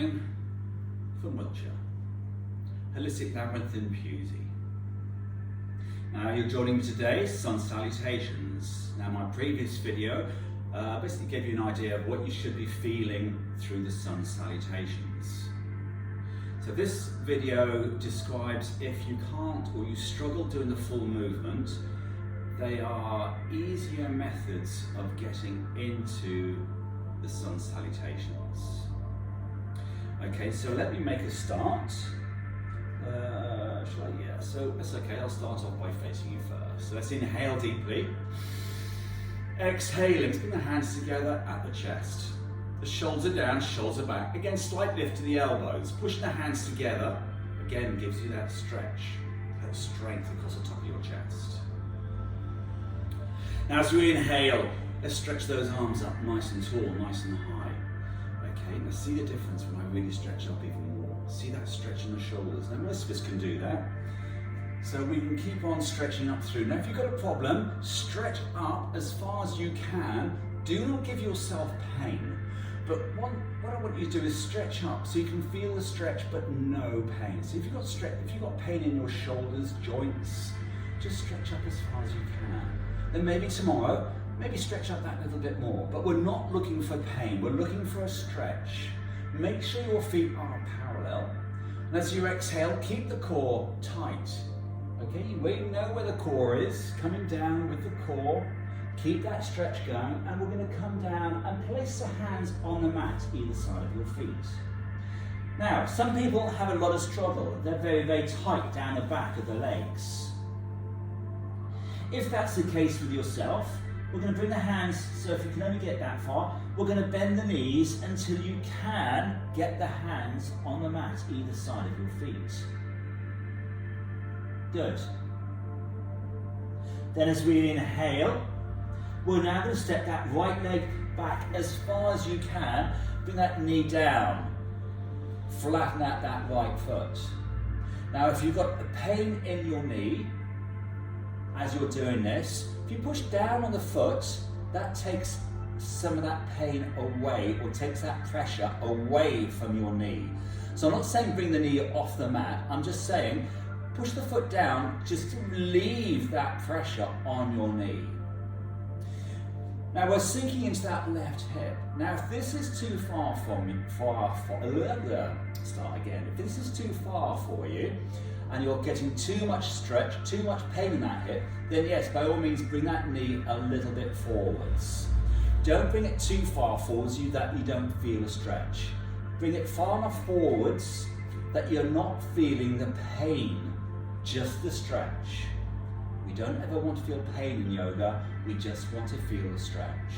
morning from Wiltshire, Holistic Labyrinth in Pewsey. Now you're joining me today, Sun Salutations. Now my previous video basically gave you an idea of what you should be feeling through the Sun Salutations. So this video describes if you can't or you struggle doing the full movement, they are easier methods of getting into the Sun Salutations. Okay, so let me make a start. Yeah, so that's okay, I'll start off by facing you first. So let's inhale deeply. Exhaling, bring the hands together at the chest. The shoulders are down, shoulders are back. Again, slight lift to the elbows. Pushing the hands together, again, gives you that stretch, that strength across the top of your chest. Now as we inhale, let's stretch those arms up nice and tall, nice and high. Okay, now see the difference when I really stretch up even more. See that stretch in the shoulders. Now most of us can do that. So we can keep on stretching up through. Now if you've got a problem, stretch up as far as you can. Do not give yourself pain. But what I want you to do is stretch up so you can feel the stretch but no pain. So if you've got pain in your shoulders, joints, just stretch up as far as you can. Then maybe tomorrow, maybe stretch up that little bit more. But we're not looking for pain, we're looking for a stretch. Make sure your feet are parallel. And as you exhale, keep the core tight. Okay, you know where the core is, coming down with the core. Keep that stretch going, and we're going to come down and place the hands on the mat either side of your feet. Now, some people have a lot of struggle. They're very, very tight down the back of the legs. If that's the case with yourself, we're going to bring the hands, so if you can only get that far, we're going to bend the knees until you can get the hands on the mat either side of your feet. Good. Then as we inhale, we're now going to step that right leg back as far as you can. Bring that knee down. Flatten out that right foot. Now if you've got a pain in your knee, as you're doing this, if you push down on the foot, that takes some of that pain away, or takes that pressure away from your knee. So I'm not saying bring the knee off the mat, I'm just saying push the foot down just to relieve that pressure on your knee. Now we're sinking into that left hip. Now if this is too far from me, if this is too far for you, and you're getting too much stretch, too much pain in that hip, then yes, by all means bring that knee a little bit forwards. Don't bring it too far forwards that you don't feel a stretch. Bring it far enough forwards that you're not feeling the pain, just the stretch. We don't ever want to feel pain in yoga, we just want to feel the stretch.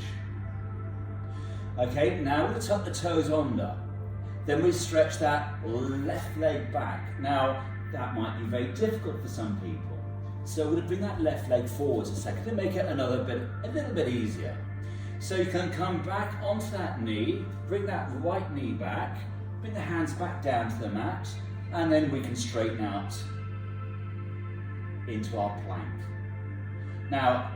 Okay, now we're going to tuck the toes under. Then we stretch that left leg back. Now, that might be very difficult for some people. So we're going to bring that left leg forwards a second to make it a little bit easier. So you can come back onto that knee, bring that right knee back, bring the hands back down to the mat, and then we can straighten out into our plank. Now,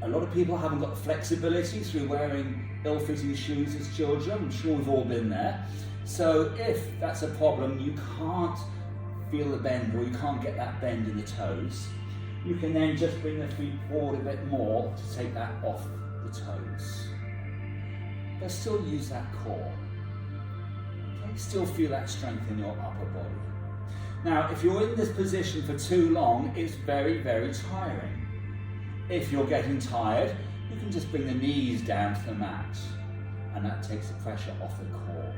a lot of people haven't got flexibility through wearing ill-fitting shoes as children. I'm sure we've all been there. So if that's a problem, you can't feel the bend, or you can't get that bend in the toes, you can then just bring the feet forward a bit more to take that off the toes. But still use that core. Okay? Still feel that strength in your upper body. Now, if you're in this position for too long, it's very, very tiring. If you're getting tired, you can just bring the knees down to the mat, and that takes the pressure off the core.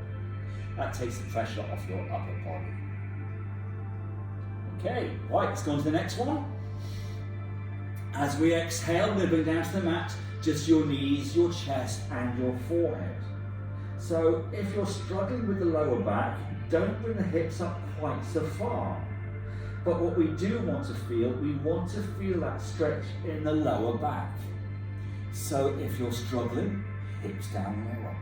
That takes the pressure off your upper body. Okay, right, let's go on to the next one. As we exhale, we're going to bring down to the mat just your knees, your chest, and your forehead. So if you're struggling with the lower back, don't bring the hips up quite so far. But what we do want to feel, we want to feel that stretch in the lower back. So if you're struggling, hips down lower.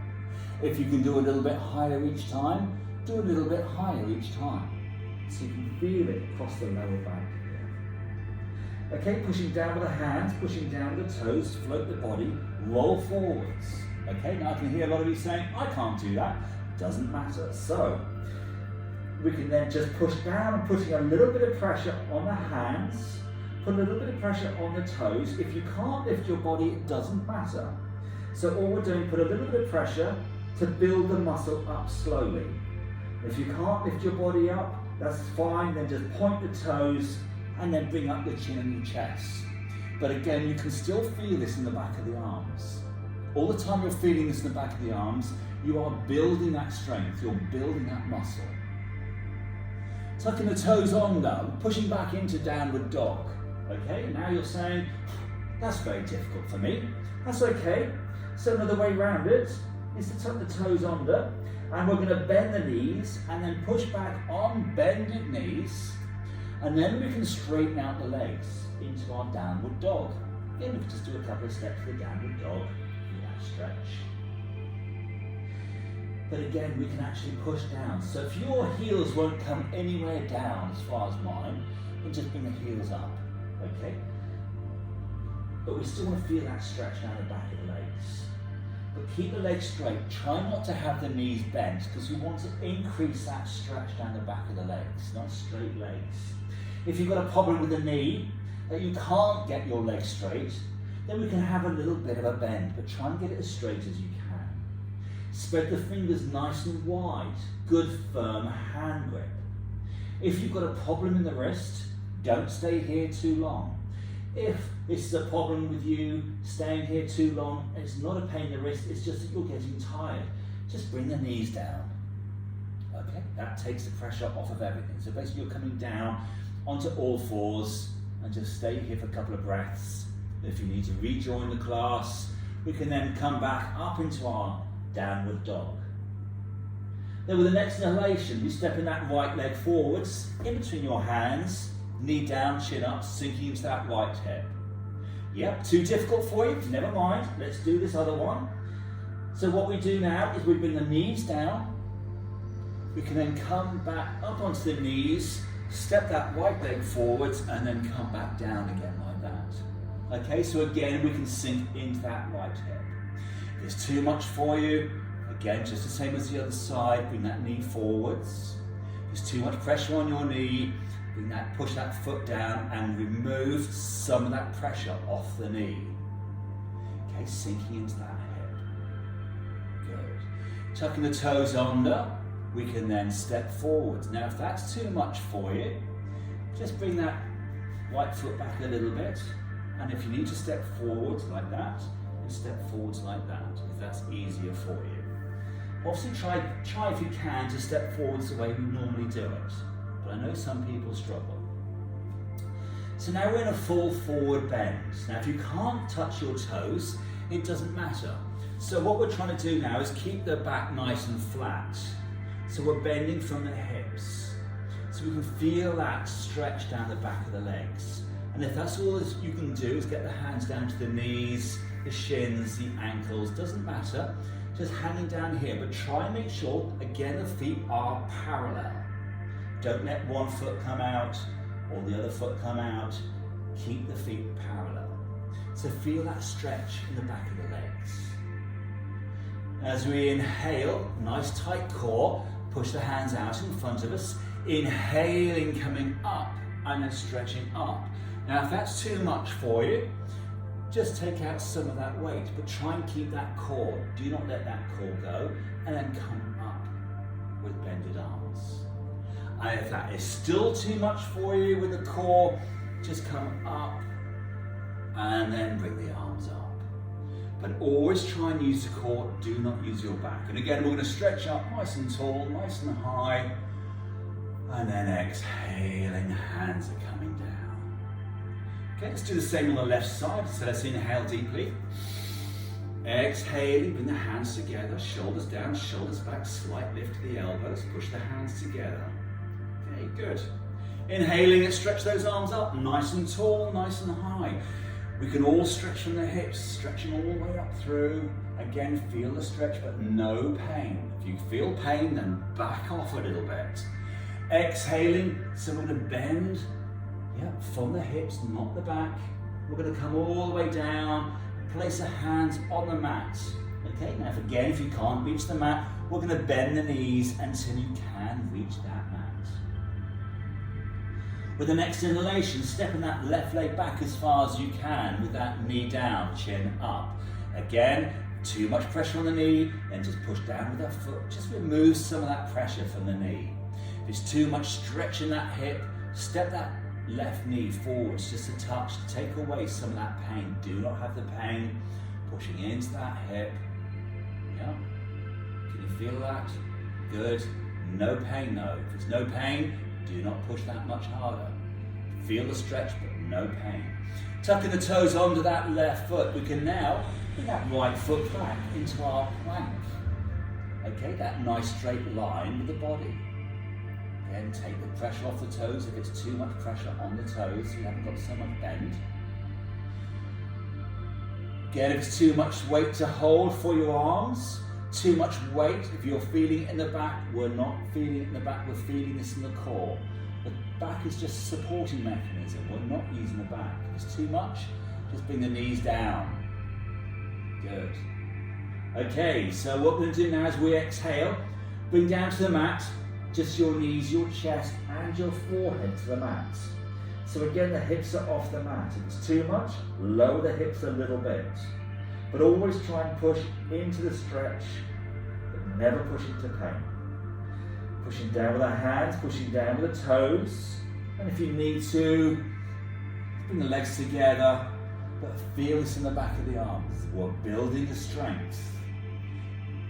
If you can do a little bit higher each time, do a little bit higher each time. So you can feel it across the lower back here. Okay, pushing down with the hands, pushing down with the toes, float the body, roll forwards. Okay, now I can hear a lot of you saying, I can't do that. doesn't matter. So we can then just push down, putting a little bit of pressure on the hands, put a little bit of pressure on the toes. If you can't lift your body, it doesn't matter. So all we're doing, put a little bit of pressure to build the muscle up slowly. If you can't lift your body up, that's fine, then just point the toes and then bring up your chin and your chest. But again, you can still feel this in the back of the arms. All the time you're feeling this in the back of the arms, you are building that strength, you're building that muscle. Tucking the toes on now, pushing back into downward dog. Okay, now you're saying, that's very difficult for me. That's okay. So another way around it is to tuck the toes under, and we're going to bend the knees and then push back on bended knees, and then we can straighten out the legs into our downward dog. Again, we can just do a couple of steps to the downward dog, with that stretch. But again, we can actually push down. So if your heels won't come anywhere down as far as mine, then just bring the heels up, okay? But we still want to feel that stretch down the back of the legs. But keep the legs straight. Try not to have the knees bent, because we want to increase that stretch down the back of the legs, not straight legs. If you've got a problem with the knee, that you can't get your legs straight, then we can have a little bit of a bend, but try and get it as straight as you can. Spread the fingers nice and wide, good firm hand grip. If you've got a problem in the wrist, don't stay here too long. If this is a problem with you staying here too long, it's not a pain in the wrist, it's just that you're getting tired, just bring the knees down. Okay, that takes the pressure off of everything. So basically you're coming down onto all fours and just stay here for a couple of breaths. If you need to rejoin the class, we can then come back up into our downward dog. Then with the next inhalation, you step in that right leg forwards, in between your hands, knee down, chin up, sinking into that right hip. Yep, too difficult for you? Never mind, let's do this other one. So what we do now is we bring the knees down. We can then come back up onto the knees, step that right leg forwards, and then come back down again like that. Okay, so again, we can sink into that right hip. If it's too much for you, again, just the same as the other side, bring that knee forwards. If there's too much pressure on your knee, push that foot down and remove some of that pressure off the knee. Okay, sinking into that hip. Good. Tucking the toes under, we can then step forwards. Now if that's too much for you, just bring that right foot back a little bit, and if you need to step forwards like that, then step forwards like that, if that's easier for you. Obviously try if you can to step forwards the way we normally do it. I know some people struggle. So now we're in a full forward bend. Now if you can't touch your toes, it doesn't matter. So what we're trying to do now is keep the back nice and flat. So we're bending from the hips. So we can feel that stretch down the back of the legs. And if that's all you can do is get the hands down to the knees, the shins, the ankles, doesn't matter. Just hanging down here, but try and make sure, again, the feet are parallel. Don't let one foot come out or the other foot come out. Keep the feet parallel. So feel that stretch in the back of the legs. As we inhale, nice tight core, push the hands out in front of us. Inhaling, coming up and then stretching up. Now if that's too much for you, just take out some of that weight, but try and keep that core. Do not let that core go, and then come up with bended arms. And if that is still too much for you with the core, just come up and then bring the arms up. But always try and use the core, do not use your back. And again, we're going to stretch up nice and tall, nice and high. And then exhaling, hands are coming down. Okay, let's do the same on the left side. So let's inhale deeply. Exhaling, bring the hands together, shoulders down, shoulders back, slight lift to the elbows, push the hands together. Okay, good. Inhaling it, stretch those arms up, nice and tall, nice and high. We can all stretch from the hips, stretching all the way up through. Again, feel the stretch, but no pain. If you feel pain, then back off a little bit. Exhaling, so we're going to bend, from the hips, not the back. We're going to come all the way down, place the hands on the mat. Okay, now if you can't reach the mat, we're going to bend the knees until you can reach that mat. With the next inhalation, stepping that left leg back as far as you can with that knee down, chin up. Again, too much pressure on the knee, then just push down with that foot. Just remove some of that pressure from the knee. If it's too much stretch in that hip, step that left knee forwards just a touch to take away some of that pain. Do not have the pain pushing into that hip. Yeah. Can you feel that? Good. No pain though. If there's no pain, do not push that much harder. Feel the stretch, but no pain. Tucking the toes onto that left foot, we can now bring that right foot back into our plank. Okay, that nice straight line with the body. Again, take the pressure off the toes if it's too much pressure on the toes, you haven't got so much bend. Again, if it's too much weight to hold for your arms, too much weight, if you're feeling it in the back, we're not feeling it in the back, we're feeling this in the core. The back is just a supporting mechanism, we're not using the back. If it's too much, just bring the knees down. Good. Okay, so what we're going to do now is we exhale, bring down to the mat, just your knees, your chest and your forehead to the mat. So again, the hips are off the mat. If it's too much, lower the hips a little bit. But always try and push into the stretch, but never push into pain. Pushing down with the hands, pushing down with the toes. And if you need to, bring the legs together, but feel this in the back of the arms. We're building the strength.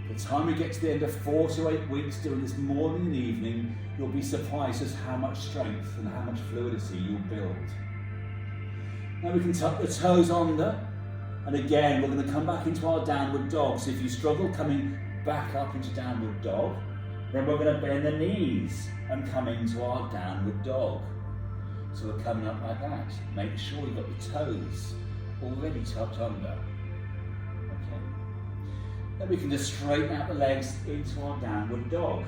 By the time we get to the end of 4 to 8 weeks doing this morning and evening, you'll be surprised at how much strength and how much fluidity you'll build. Now we can tuck the toes under, and again we're going to come back into our downward dog. So if you struggle coming back up into downward dog, then we're going to bend the knees and come into our downward dog. So we're coming up like that. Make sure you've got the toes already tucked under. Then we can just straighten out the legs into our downward dog.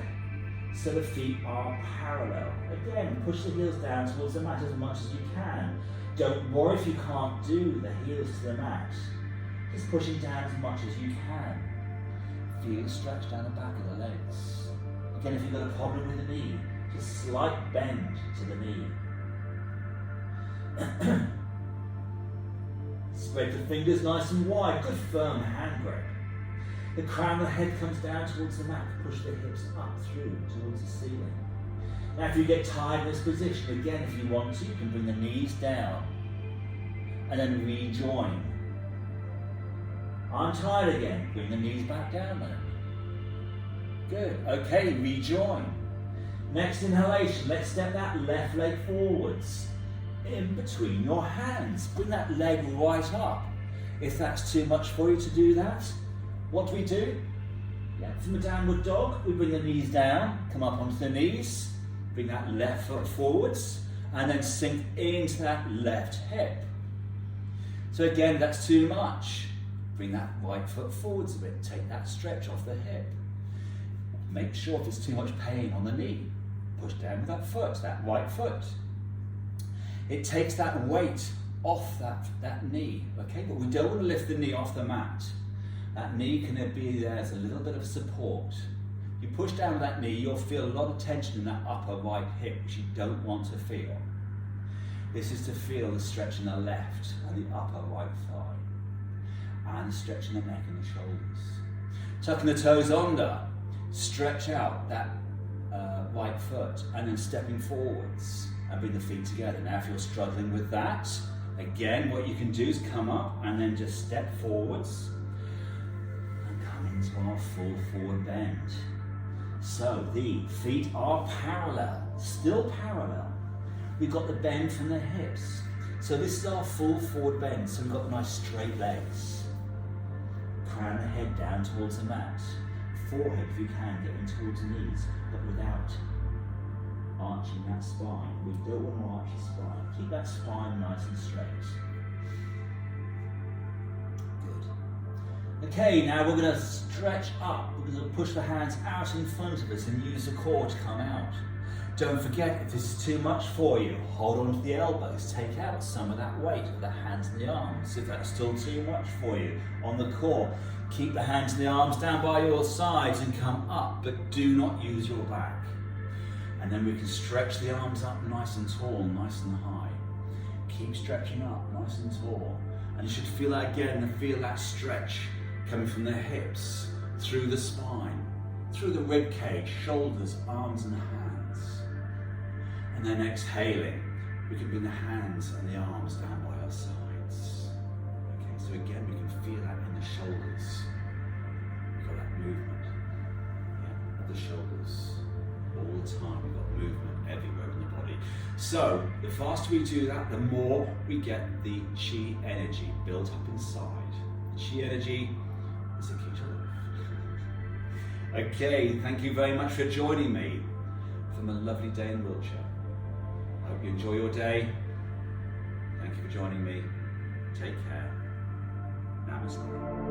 So the feet are parallel. Again, push the heels down towards the mat as much as you can. Don't worry if you can't do the heels to the mat. Just pushing down as much as you can. Feel the stretch down the back of the legs. Again, if you've got a problem with the knee, just slight bend to the knee. Spread the fingers nice and wide, good firm hand grip. The crown of the head comes down towards the mat, push the hips up through towards the ceiling. Now if you get tired in this position, again if you want to, you can bring the knees down and then rejoin. I'm tired again, bring the knees back down then. Good, okay, rejoin. Next inhalation, let's step that left leg forwards. In between your hands, bring that leg right up. If that's too much for you to do that, what do we do? From the downward dog, we bring the knees down, come up onto the knees, bring that left foot forwards, and then sink into that left hip. So again, that's too much. Bring that right foot forwards a bit, take that stretch off the hip. Make sure if it's too much pain on the knee, push down with that foot, that right foot. It takes that weight off that knee, okay? But we don't want to lift the knee off the mat. That knee can be there as a little bit of support. You push down with that knee, you'll feel a lot of tension in that upper right hip, which you don't want to feel. This is to feel the stretch in the left and the upper right thigh, and stretching the neck and the shoulders. Tucking the toes under, stretch out that right foot, and then stepping forwards and bring the feet together. Now if you're struggling with that, again what you can do is come up and then just step forwards and come into our full forward bend. So the feet are parallel, still parallel. We've got the bend from the hips. So this is our full forward bend, so we've got nice straight legs. Crown the head down towards the mat. Forehead, if you can, getting towards the knees, but without arching that spine. We don't want to arch the spine. Keep that spine nice and straight. Good. Okay, now we're going to stretch up. We're going to push the hands out in front of us and use the core to come out. Don't forget, if this is too much for you, hold on to the elbows, take out some of that weight of the hands and the arms. If that's still too much for you, on the core, keep the hands and the arms down by your sides and come up, but do not use your back. And then we can stretch the arms up nice and tall, nice and high. Keep stretching up, nice and tall. And you should feel that again, and feel that stretch coming from the hips, through the spine, through the rib cage, shoulders, arms and hands. And then exhaling, we can bring the hands and the arms down by our sides. Okay, so again, we can feel that in the shoulders. We've got that movement, yeah, of the shoulders. All the time, we've got movement everywhere in the body. So, the faster we do that, the more we get the chi energy built up inside. Chi energy is the key to life. Okay, thank you very much for joining me from a lovely day in Wiltshire. I hope you enjoy your day. Thank you for joining me. Take care. Namaste.